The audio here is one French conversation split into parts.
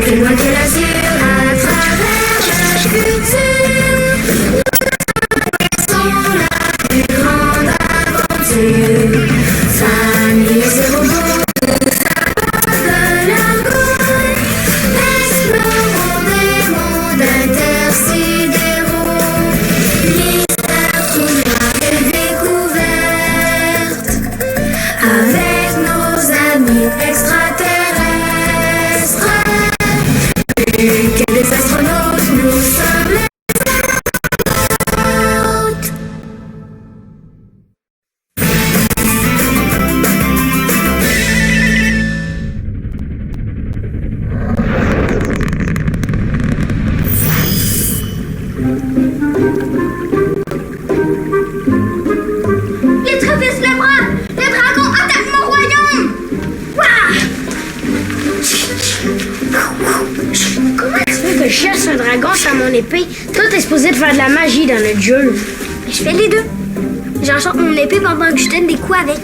plus loin que l'azur, à travers le futur. Sont la plus grande aventure. Famille et ses robots, tous à bord de leur goût. Explorons des mondes intersidéraux. Mystère, souvenirs et découvertes. Avec nos amis extraterrestres. Plus que des astronautes, nous sommes les astronautes. Les traverses le bras! Les dragons attaquent mon royaume! Ouah! Comment tu veux que je chasse un dragon sans mon épée? Toi, t'es supposé de faire de la magie dans notre jeu. Je fais les deux. J'enchante mon épée pendant que je donne des coups avec.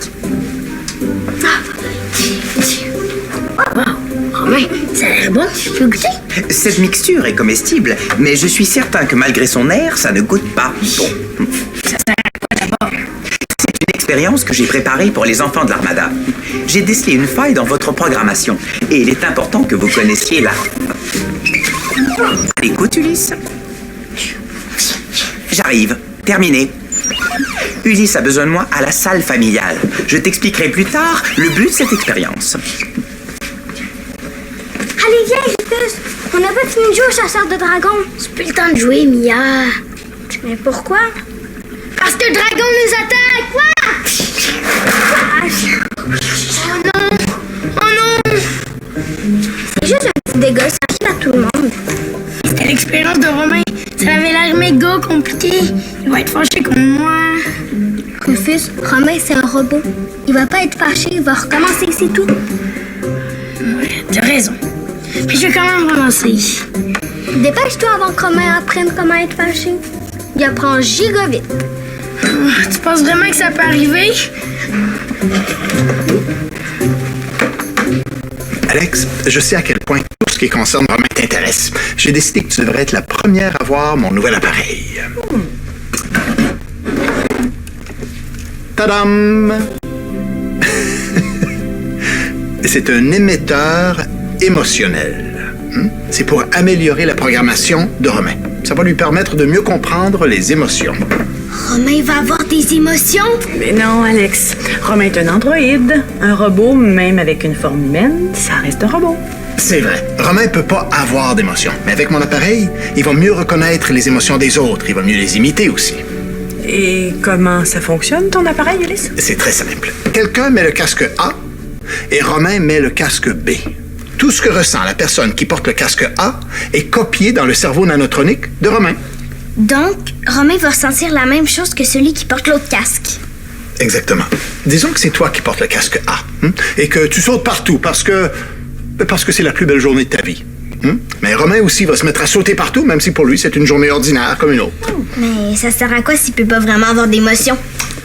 Romain, ça a l'air bon. Tu veux goûter? Cette mixture est comestible, mais je suis certain que malgré son air, ça ne goûte pas bon. Ça sert à quoi d'abord? C'est une expérience que j'ai préparée pour les enfants de l'Armada. J'ai décelé une faille dans votre programmation et il est important que vous connaissiez la... Écoute, Ulysse. J'arrive. Terminé. Ulysse a besoin de moi à la salle familiale. Je t'expliquerai plus tard le but de cette expérience. Allez, viens, Rufus! On n'a pas fini de jouer au chasseur de dragons. C'est plus le temps de jouer, Mia. Mais pourquoi? Parce que le dragon nous attaque! Oh non! Oh non! C'est juste un petit dégât, ça arrive à tout le monde. C'était l'expérience de Romain. Ça avait l'air méga compliqué. Il va être fâché contre moi. Rufus, Romain, c'est un robot. Il va pas être fâché, il va recommencer, c'est tout. Ouais, t'as raison. Puis je vais quand même recommencer. Dépêche-toi avant que Romain apprenne comment être fâché. Il apprend giga vite. Tu penses vraiment que ça peut arriver? Alex, je sais à quel point tout ce qui concerne Romain t'intéresse. J'ai décidé que tu devrais être la première à voir mon nouvel appareil. Tadam! C'est un émetteur émotionnel. C'est pour améliorer la programmation de Romain. Ça va lui permettre de mieux comprendre les émotions. Romain va avoir des émotions? Mais non, Alex. Romain est un androïde. Un robot, même avec une forme humaine, ça reste un robot. C'est vrai. Romain peut pas avoir d'émotions. Mais avec mon appareil, il va mieux reconnaître les émotions des autres. Il va mieux les imiter aussi. Et comment ça fonctionne, ton appareil, Ulysse? C'est très simple. Quelqu'un met le casque A et Romain met le casque B. Tout ce que ressent la personne qui porte le casque A est copié dans le cerveau nanotronique de Romain. Donc, Romain va ressentir la même chose que celui qui porte l'autre casque. Exactement. Disons que c'est toi qui portes le casque A et que tu sautes partout parce que c'est la plus belle journée de ta vie. Mais Romain aussi va se mettre à sauter partout, même si pour lui, c'est une journée ordinaire comme une autre. Mais ça sert à quoi s'il peut pas vraiment avoir d'émotions?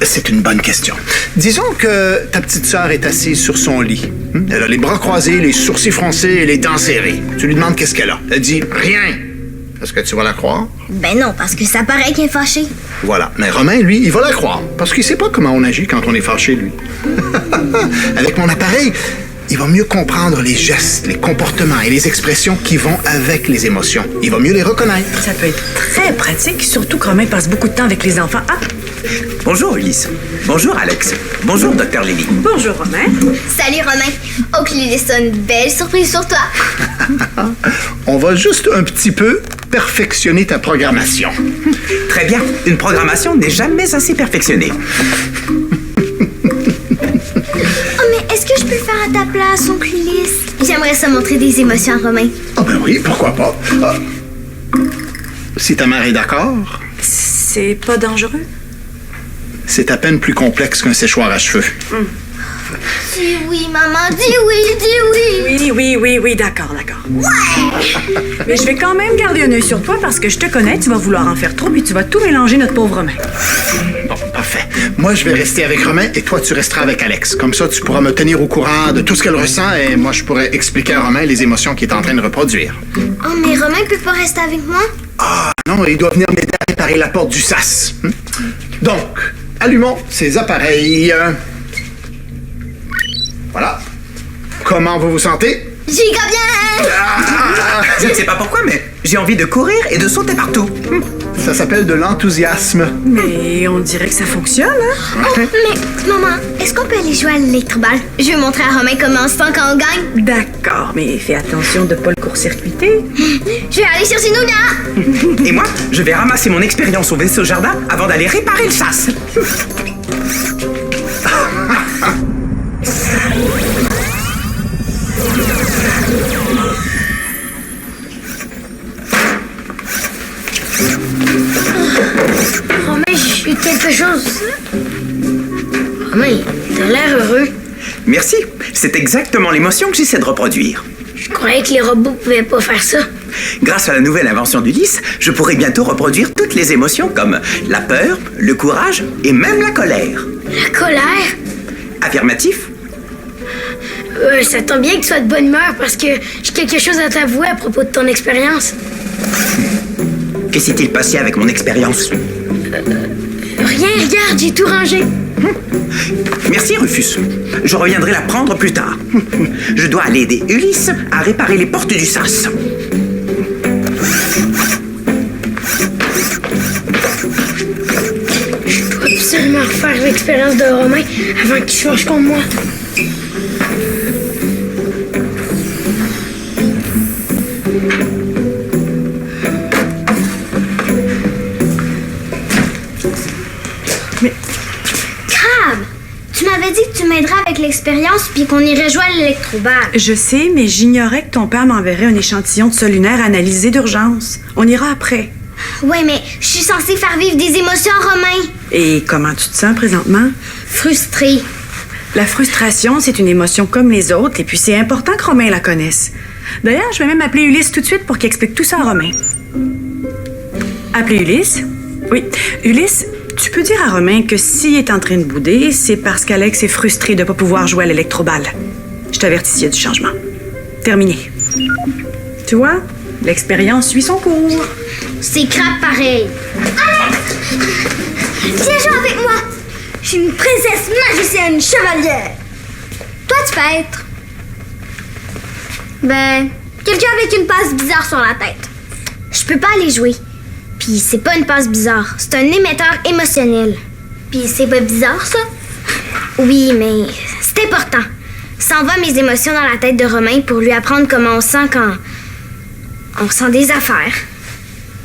C'est une bonne question. Disons que ta petite sœur est assise sur son lit. Elle a les bras croisés, les sourcils froncés et les dents serrées. Tu lui demandes qu'est-ce qu'elle a. Elle dit rien. Est-ce que tu vas la croire? Ben non, parce que ça paraît qu'il est fâché. Voilà. Mais Romain, lui, il va la croire. Parce qu'il sait pas comment on agit quand on est fâché, lui. Avec mon appareil, il va mieux comprendre les gestes, les comportements et les expressions qui vont avec les émotions. Il va mieux les reconnaître. Ça peut être très pratique, surtout que Romain passe beaucoup de temps avec les enfants. Ah! Bonjour, Ulysse. Bonjour, Alex. Bonjour, Dr. Lily. Bonjour, Romain. Salut Romain. Oakley a une belle surprise sur toi. On va juste un petit peu perfectionner ta programmation. Très bien. Une programmation n'est jamais assez perfectionnée. Oh, mais est-ce que je peux le faire à ta place, Oakley? J'aimerais ça montrer des émotions à Romain. Ah ben oui, pourquoi pas. Si ta mère est d'accord, C'est pas dangereux? c'est à peine plus complexe qu'un séchoir à cheveux. Dis oui, maman, dis oui. Oui, d'accord. Ouais! Mais je vais quand même garder un œil sur toi parce que je te connais, tu vas vouloir en faire trop puis tu vas tout mélanger, notre pauvre Romain. Bon, parfait. Moi, je vais rester avec Romain et toi, tu resteras avec Alex. Comme ça, tu pourras me tenir au courant de tout ce qu'elle ressent et moi, je pourrais expliquer à Romain les émotions qu'il est en train de reproduire. Oh, mais Romain peut pas rester avec moi? Ah, non, il doit venir m'aider à réparer la porte du sas. Donc, allumons ces appareils. Voilà. Comment vous vous sentez? Giga bien! Je ne sais pas pourquoi, mais j'ai envie de courir et de sauter partout. Ça s'appelle de l'enthousiasme. Mais on dirait que ça fonctionne, hein? Oh, mais maman, est-ce qu'on peut aller jouer à l'électroball? Je vais montrer à Romain comment on se sent quand on gagne. D'accord, mais fais attention de ne pas le court-circuiter. Je vais aller chercher Nougat! Et moi, je vais ramasser mon expérience au vaisseau jardin avant d'aller réparer le sas. Romain, j'ai eu quelque chose. Romain, t'as l'air heureux. Merci, c'est exactement l'émotion que j'essaie de reproduire. Je croyais que les robots pouvaient pas faire ça. Grâce à la nouvelle invention d'Ulysse, je pourrai bientôt reproduire toutes les émotions comme la peur, le courage et même la colère. La colère? Affirmatif? Ça tombe bien que tu sois de bonne humeur parce que j'ai quelque chose à t'avouer à propos de ton expérience. Que s'est-il passé avec mon expérience? Rien, regarde, j'ai tout rangé. Merci, Rufus. Je reviendrai la prendre plus tard. Je dois aller aider Ulysse à réparer les portes du sas. Je dois absolument refaire l'expérience de Romain avant qu'il change contre moi. Crab! Tu m'avais dit que tu m'aiderais avec l'expérience puis qu'on irait jouer à l'électroball. Je sais, mais j'ignorais que ton père m'enverrait un échantillon de sol lunaire analysé d'urgence. On ira après. Ouais, mais je suis censée faire vivre des émotions à Romain. Et comment tu te sens présentement? Frustrée. La frustration, c'est une émotion comme les autres, et puis c'est important que Romain la connaisse. D'ailleurs, je vais même appeler Ulysse tout de suite pour qu'il explique tout ça à Romain. Appeler Ulysse? Oui. Ulysse, tu peux dire à Romain que s'il est en train de bouder, c'est parce qu'Alex est frustré de ne pas pouvoir jouer à l'électroball. Je t'avertis s'il y a du changement. Terminé. Tu vois, l'expérience suit son cours. C'est crap pareil. Alex! Viens jouer avec moi. Je suis une princesse magicienne chevalière. Toi, tu peux être... quelqu'un avec une passe bizarre sur la tête. Je peux pas aller jouer. Puis c'est pas une passe bizarre, c'est un émetteur émotionnel. Puis c'est pas bizarre, ça? Oui, mais c'est important. Ça envoie mes émotions dans la tête de Romain pour lui apprendre comment on sent quand on sent des affaires.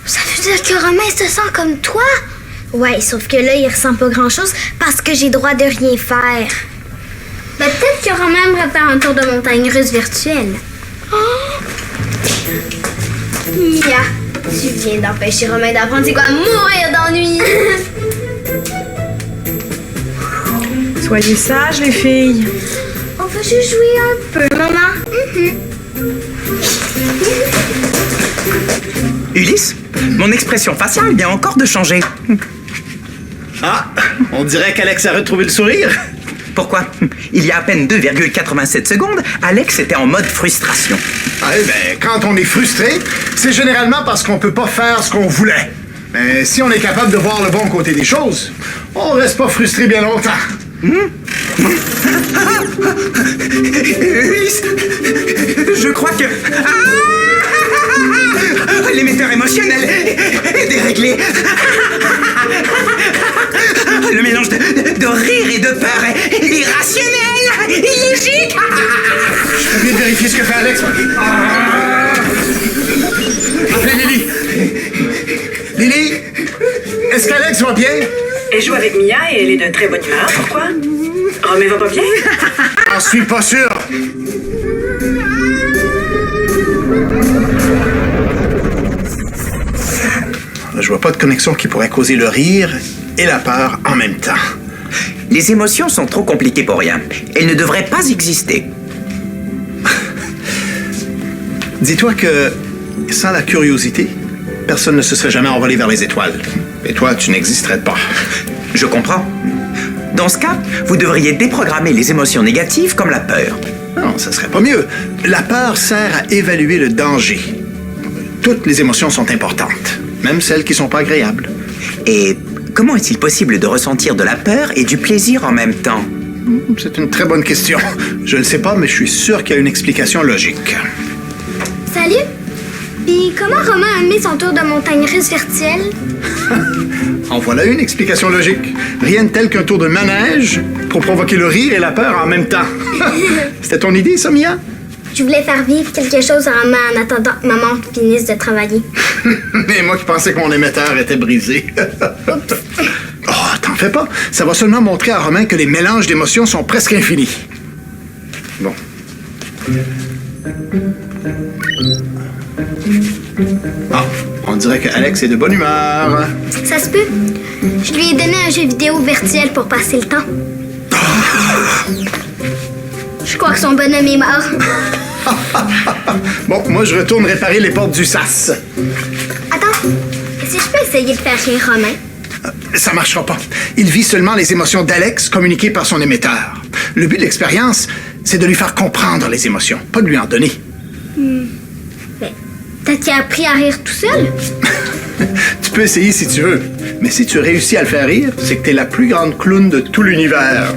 Ça veut dire que Romain se sent comme toi? Ouais, sauf que là, il ressent pas grand-chose parce que j'ai droit de rien faire. Peut-être que Romain aimerait faire un tour de montagne russe virtuelle. Oh! Mia, tu viens d'empêcher Romain d'apprendre c'est quoi mourir d'ennui. Soyez sages, les filles. On va juste jouer un peu, maman. Ulysse, mon expression faciale vient encore de changer. Ah, on dirait qu'Alex a retrouvé le sourire. Pourquoi? Il y a à peine 2,87 secondes, Alex était en mode frustration. Ah, quand on est frustré, c'est généralement parce qu'on peut pas faire ce qu'on voulait. Mais si on est capable de voir le bon côté des choses, on reste pas frustré bien longtemps. Ulysse, je crois que... L'émetteur émotionnel est déréglé. Le mélange de rire et de peur est irrationnel, illogique. Je peux bien vérifier ce que fait Alex. Appelez Lily. Lily, est-ce qu'Alex va bien? Elle joue avec Mia et elle est de très bonne humeur. Pourquoi? Romain va pas bien? J'en suis pas sûr. Je vois pas de connexion qui pourrait causer le rire et la peur en même temps. Les émotions sont trop compliquées pour rien. Elles ne devraient pas exister. Dis-toi que sans la curiosité, personne ne se serait jamais envolé vers les étoiles. Et toi, tu n'existerais pas. Je comprends. Dans ce cas, vous devriez déprogrammer les émotions négatives comme la peur. Non, ça serait pas mieux. La peur sert à évaluer le danger. Toutes les émotions sont importantes, même celles qui sont pas agréables. Et comment est-il possible de ressentir de la peur et du plaisir en même temps? C'est une très bonne question. Je ne sais pas, mais je suis sûr qu'il y a une explication logique. Salut! Puis comment Romain a mis son tour de montagne russe virtuel? En voilà une explication logique. Rien de tel qu'un tour de manège pour provoquer le rire et la peur en même temps. C'était ton idée, ça, Mia? Je voulais faire vivre quelque chose à Romain en attendant que maman finisse de travailler. Et moi qui pensais que mon émetteur était brisé. Oh, t'en fais pas. Ça va seulement montrer à Romain que les mélanges d'émotions sont presque infinis. Bon. Ah, on dirait que Alex est de bonne humeur. Ça se peut. Je lui ai donné un jeu vidéo virtuel pour passer le temps. Je crois que son bonhomme est mort. Bon, moi je retourne réparer les portes du SAS. Attends, si je peux essayer de faire rire Romain? Ça marchera pas. Il vit seulement les émotions d'Alex communiquées par son émetteur. Le but de l'expérience, c'est de lui faire comprendre les émotions, pas de lui en donner. Mais peut-être qu'il a appris à rire tout seul. Tu peux essayer si tu veux, mais si tu réussis à le faire rire, c'est que t'es la plus grande clown de tout l'univers.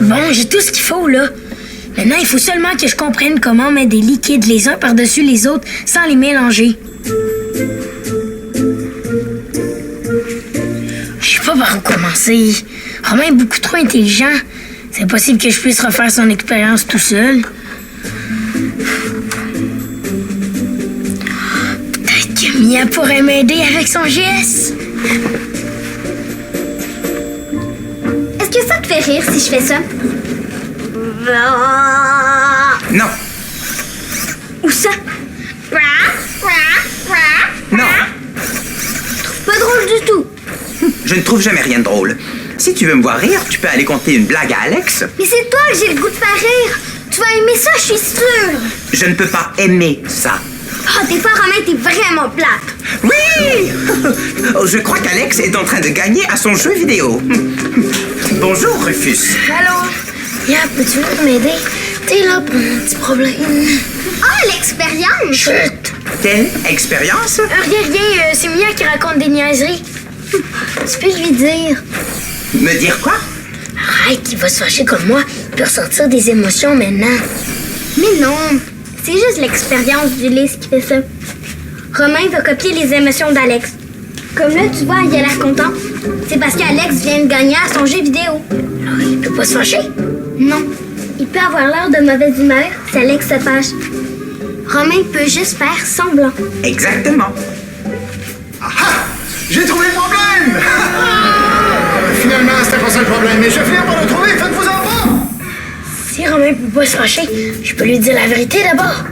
Bon, j'ai tout ce qu'il faut, là. Maintenant, il faut seulement que je comprenne comment mettre des liquides les uns par-dessus les autres sans les mélanger. Je sais pas par où commencer. Romain est beaucoup trop intelligent. C'est possible que je puisse refaire son expérience tout seul. Peut-être que Mia pourrait m'aider avec son GS. Est-ce que ça te fait rire si je fais ça? Non, Ou ça? non, Pas drôle du tout. je ne trouve jamais rien de drôle. Si tu veux me voir rire, tu peux aller conter une blague à Alex. Mais c'est toi que j'ai le goût de faire rire. Tu vas aimer ça, je suis sûre. Je ne peux pas aimer ça. Ah, des fois, Romain, t'es vraiment plate. Oui! Je crois qu'Alex est en train de gagner à son jeu vidéo. Bonjour, Rufus. Allô? Mia, peux-tu venir m'aider? T'es là pour un petit problème. Ah, l'expérience! Chut! Quelle expérience? Rien, c'est Mia qui raconte des niaiseries. Tu peux lui dire. Me dire quoi? Arrête, il va se fâcher comme moi. Il peut ressentir des émotions maintenant. Mais non, c'est juste l'expérience d'Ulysse qui fait ça. Romain va copier les émotions d'Alex. Comme là, tu vois, il a l'air content. C'est parce qu'Alex vient de gagner à son jeu vidéo. Alors, il peut pas se fâcher? Non, il peut avoir l'air de mauvaise humeur si Alex se fâche. Romain peut juste faire semblant. Exactement. Ah! J'ai trouvé le problème! Finalement, c'était pas ça le problème, mais je vais finir par le trouver, faites-vous en pas! Si Romain peut pas se fâcher, je peux lui dire la vérité d'abord.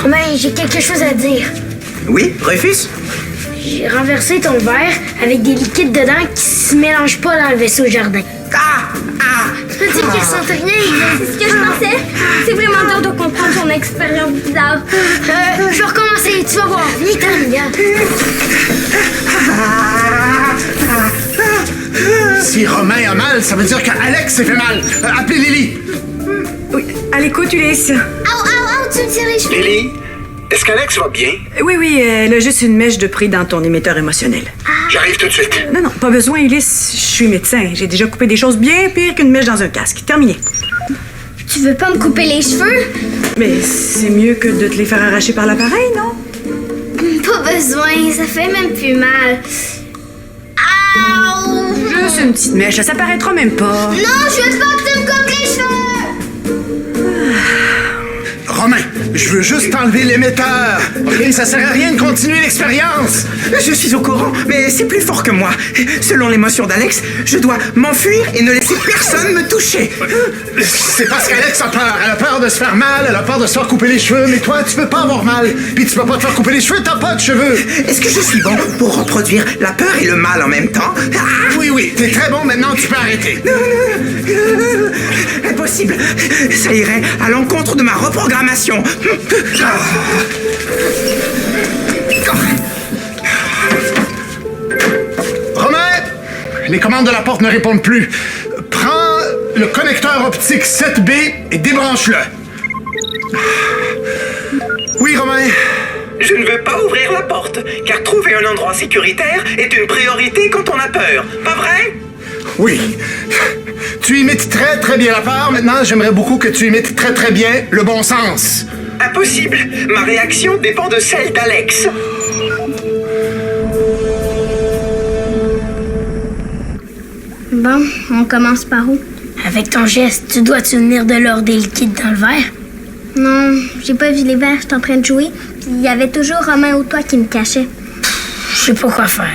Romain, j'ai quelque chose à dire. Oui, Rufus? J'ai renversé ton verre avec des liquides dedans qui se mélangent pas dans le vaisseau jardin. Ah! Ah! Tu peux dire qu'il ressent rien? C'est ce que je pensais. C'est vraiment dur de comprendre son expérience bizarre. Je vais recommencer, tu vas voir. Viens, Mia. Si Romain a mal, ça veut dire qu'Alex s'est fait mal. Appelez Lily. Oui, à l'écoute, Ulysse. Tu me tires les cheveux. Lily, est-ce qu'Alex va bien? Oui, elle a juste une mèche de prix dans ton émetteur émotionnel. J'arrive tout de suite. Non, pas besoin, Ulysse. Je suis médecin. J'ai déjà coupé des choses bien pires qu'une mèche dans un casque. Terminé. Tu veux pas me couper les cheveux? Mais c'est mieux que de te les faire arracher par l'appareil, non? Pas besoin, ça fait même plus mal. Aouh! Juste une petite mèche, ça paraîtra même pas. Non, je veux pas que tu me coupes les cheveux! Romain, je veux juste enlever l'émetteur. OK, ça sert à rien de continuer l'expérience. Je suis au courant, mais c'est plus fort que moi. Selon l'émotion d'Alex, je dois m'enfuir et ne laisser personne me toucher. C'est parce qu'Alex a peur. Elle a peur de se faire mal, elle a peur de se faire couper les cheveux. Mais toi, tu peux pas avoir mal. Puis tu peux pas te faire couper les cheveux, t'as pas de cheveux. Est-ce que je suis bon pour reproduire la peur et le mal en même temps? Ah! Oui, t'es très bon. Maintenant, tu peux arrêter. Impossible. Ça irait à l'encontre de ma reprogrammation. Les commandes de la porte ne répondent plus. Prends le connecteur optique 7B et débranche-le. Oui, Romain? Je ne veux pas ouvrir la porte, car trouver un endroit sécuritaire est une priorité quand on a peur. Pas vrai? Oui. Tu imites très, très bien la peur. Maintenant, j'aimerais beaucoup que tu imites très, très bien le bon sens. Impossible. Ma réaction dépend de celle d'Alex. Bon, on commence par où? Avec ton geste, tu dois te souvenir de l'or des liquides dans le verre. Non, j'ai pas vu les verres, j'étais en train de jouer. Puis il y avait toujours Romain ou toi qui me cachait. Je sais pas quoi faire.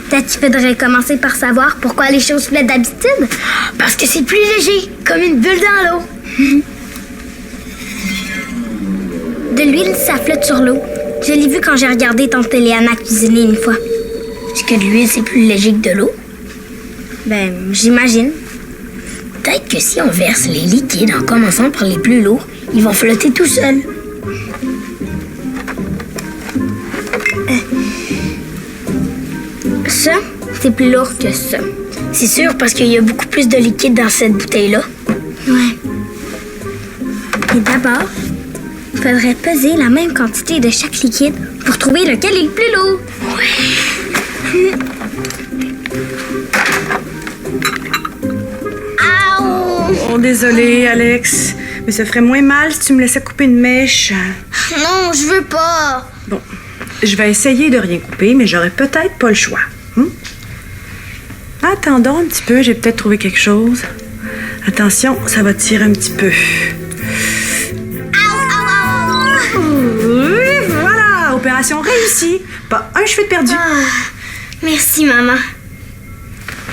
Peut-être qu'il faudrait commencer par savoir pourquoi les choses flottaient d'habitude. Parce que c'est plus léger, comme une bulle dans l'eau. De l'huile, ça flotte sur l'eau. Je l'ai vu quand j'ai regardé tante Léana cuisiner une fois. Est-ce que de l'huile, c'est plus léger que de l'eau? Ben, j'imagine. Peut-être que si on verse les liquides en commençant par les plus lourds, ils vont flotter tout seuls. Ça, c'est plus lourd que ça. C'est sûr parce qu'il y a beaucoup plus de liquide dans cette bouteille-là. Ouais. Et d'abord, il faudrait peser la même quantité de chaque liquide pour trouver lequel est le plus lourd. Oh, désolé, Alex. Mais ça ferait moins mal si tu me laissais couper une mèche. Non, je veux pas. Bon, je vais essayer de rien couper, mais j'aurai peut-être pas le choix. Attendons un petit peu, j'ai peut-être trouvé quelque chose. Attention, ça va tirer un petit peu. Oui, voilà, opération réussie. Pas un cheveu de perdu. Merci, maman.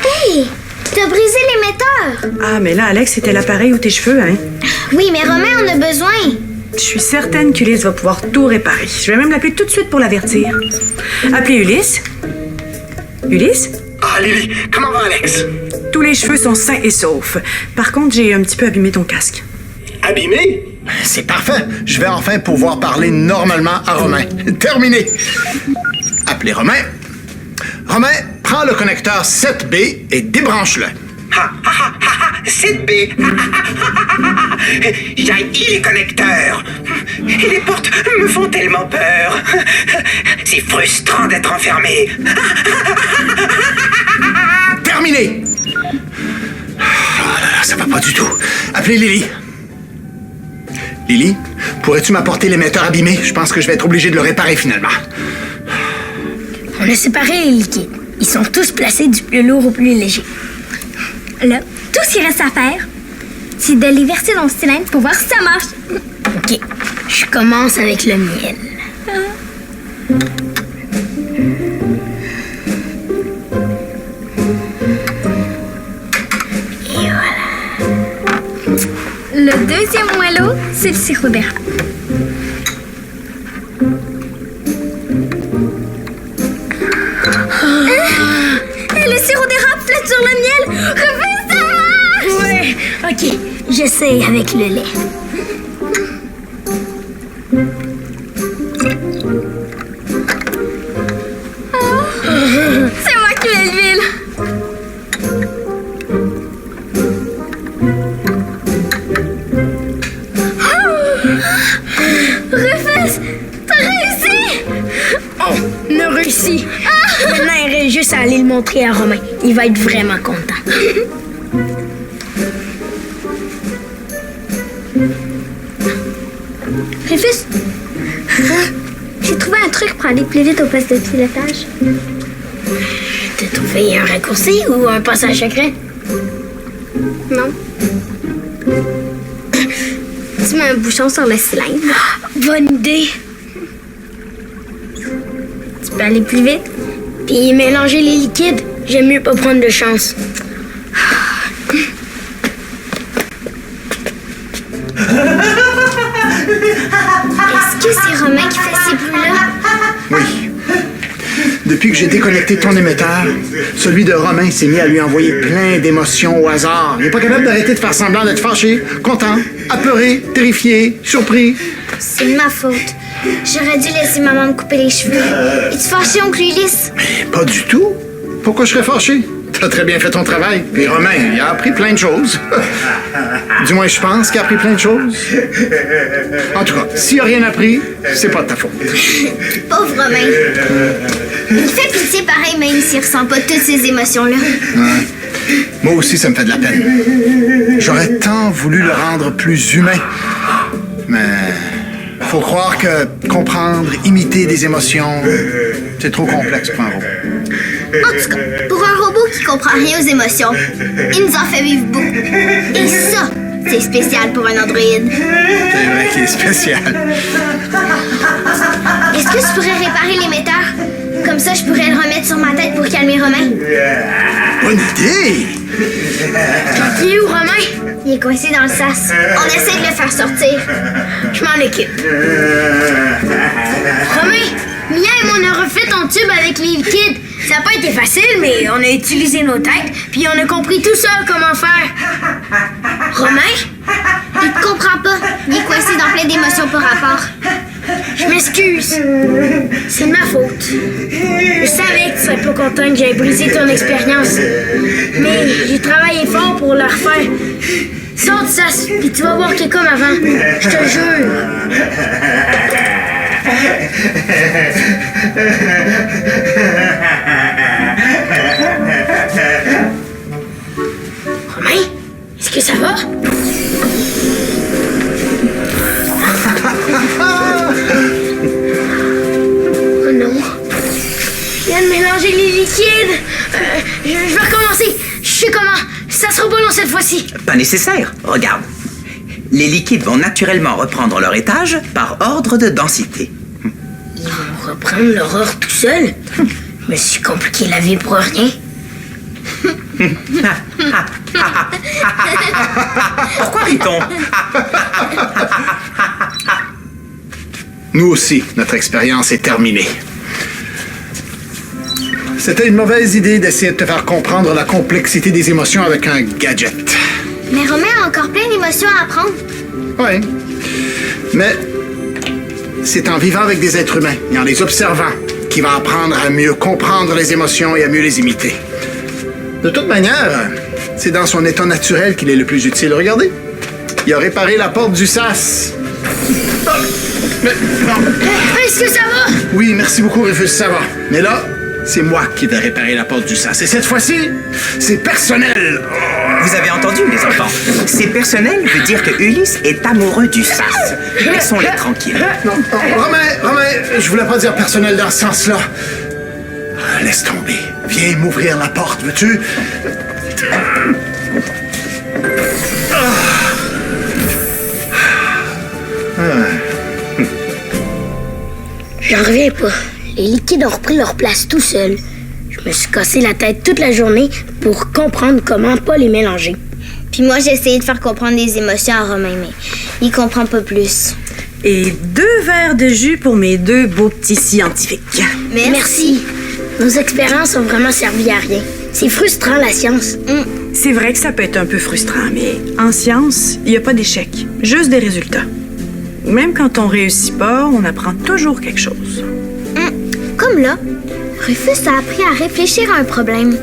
Hey, t'as brisé l'émetteur. Ah, mais là, Alex, c'était l'appareil ou tes cheveux, hein? Oui, mais Romain en a besoin. Je suis certaine qu'Ulysse va pouvoir tout réparer. Je vais même l'appeler tout de suite pour l'avertir. Appelez Ulysse. Ulysse? Ah, Lily, comment va Alex? Tous les cheveux sont sains et saufs. Par contre, j'ai un petit peu abîmé ton casque. Abîmé? C'est parfait. Je vais enfin pouvoir parler normalement à Romain. Terminé. Appelez Romain. Romain, prends le connecteur 7B et débranche-le. 7B. J'haïs les connecteurs. Et les portes me font tellement peur. C'est frustrant d'être enfermé. Terminé. Ah là là, ça va pas du tout. Appelez Lily. Lily, pourrais-tu m'apporter l'émetteur abîmé? Je pense que je vais être obligé de le réparer finalement. On a séparé les liquides. Ils sont tous placés du plus lourd au plus léger. Là, tout ce qu'il reste à faire, c'est de les verser dans le cylindre pour voir si ça marche. OK. Je commence avec le miel. Et voilà. Le deuxième moelleux, c'est le sirop d'érable. Le sirop d'érable flotte sur le miel. Refais ça marche! Ouais. OK. J'essaie avec le lait. C'est moi qui mets l'huile. Rufus, t'as réussi! Oh, on a réussi. Maintenant, il reste juste à aller le montrer à Romain. Il va être vraiment content. Rufus, j'ai trouvé un truc pour aller plus vite au poste de pilotage. T'as trouvé un raccourci ou un passage secret? Non. Tu mets un bouchon sur le cylindre. Bonne idée. Tu peux aller plus vite. Puis mélanger les liquides. J'aime mieux pas prendre de chance. Est-ce que c'est Romain qui fait ces bruits-là? Oui. Depuis que j'ai déconnecté ton émetteur, celui de Romain s'est mis à lui envoyer plein d'émotions au hasard. Il n'est pas capable d'arrêter de faire semblant d'être fâché, content, apeuré, terrifié, surpris. C'est de ma faute. J'aurais dû laisser maman me couper les cheveux. Es-tu fâché, oncle Ulysse? Mais pas du tout. Pourquoi je serais fâché? T'as très bien fait ton travail. Puis Romain, il a appris plein de choses. Du moins, je pense qu'il a appris plein de choses. En tout cas, s'il a rien appris, c'est pas de ta faute. Pauvre Romain. Il fait pitié pareil, même s'il ressent pas toutes ces émotions-là. Ouais. Moi aussi, ça me fait de la peine. J'aurais tant voulu le rendre plus humain. Mais faut croire que comprendre, imiter des émotions, c'est trop complexe pour un robot. En tout cas, pour un robot qui comprend rien aux émotions, il nous en fait vivre beaucoup. Et ça, c'est spécial pour un androïde. C'est vrai qu'il est spécial. Est-ce que tu pourrais réparer l'émetteur? Comme ça, je pourrais le remettre sur ma tête pour calmer Romain. Bonne idée! Il est où, Romain? Il est coincé dans le sas. On essaie de le faire sortir. Je m'en occupe. Romain, Mia et moi, on a refait ton tube avec les liquides. Ça n'a pas été facile, mais on a utilisé nos têtes, puis on a compris tout seul comment faire. Romain? Il te comprend pas. Il est coincé dans plein d'émotions par rapport. Je m'excuse. C'est de ma faute. Je savais que tu serais pas content que j'aie brisé ton expérience. Mais j'ai travaillé fort pour le refaire. Sors du sas, puis tu vas voir qu'il est comme avant. Je te jure. Romain, est-ce que ça va? Oh non. Je viens de mélanger les liquides. Je vais recommencer. Je sais comment. Ça sera pas long cette fois-ci. Pas nécessaire. Regarde. Les liquides vont naturellement reprendre leur étage par ordre de densité. Ils vont reprendre leur ordre tout seul. Je me suis compliqué la vie pour rien. Pourquoi rit-on? Nous aussi, notre expérience est terminée. C'était une mauvaise idée d'essayer de te faire comprendre la complexité des émotions avec un gadget. Mais Romain a encore plein d'émotions à apprendre. Oui. Mais c'est en vivant avec des êtres humains et en les observant qu'il va apprendre à mieux comprendre les émotions et à mieux les imiter. De toute manière, c'est dans son état naturel qu'il est le plus utile. Regardez, il a réparé la porte du sas. Ah, mais non. Est-ce que ça va? Oui, merci beaucoup, Rufus, ça va. Mais là, c'est moi qui vais réparer la porte du sas. Et cette fois-ci, c'est personnel. Vous avez entendu, les enfants? C'est personnel veut dire que Ulysse est amoureux du sas. Laissons-les tranquilles. Non, Romain, je voulais pas dire personnel dans ce sens-là. Ah, laisse tomber. Viens m'ouvrir la porte, veux-tu? J'en reviens pas. Les liquides ont repris leur place tout seuls. Je me suis cassé la tête toute la journée pour comprendre comment pas les mélanger. Puis moi, j'ai essayé de faire comprendre les émotions à Romain, mais il comprend pas plus. Et 2 verres de jus pour mes 2 beaux petits scientifiques. Merci. Nos expériences ont vraiment servi à rien. C'est frustrant, la science. C'est vrai que ça peut être un peu frustrant, mais en science, il n'y a pas d'échec, juste des résultats. Même quand on réussit pas, on apprend toujours quelque chose. Comme là, Rufus a appris à réfléchir à un problème.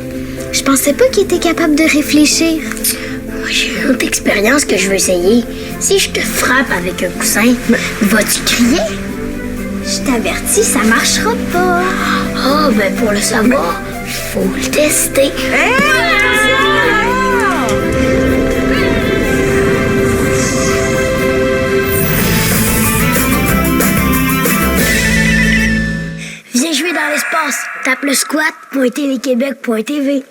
Je pensais pas qu'il était capable de réfléchir. Moi, j'ai une autre expérience que je veux essayer. Si je te frappe avec un coussin, vas-tu crier? Je t'avertis, ça marchera pas. Ah, ben pour le savoir, faut le tester. Viens jouer dans l'espace. Tape le squat.téléquébec.tv.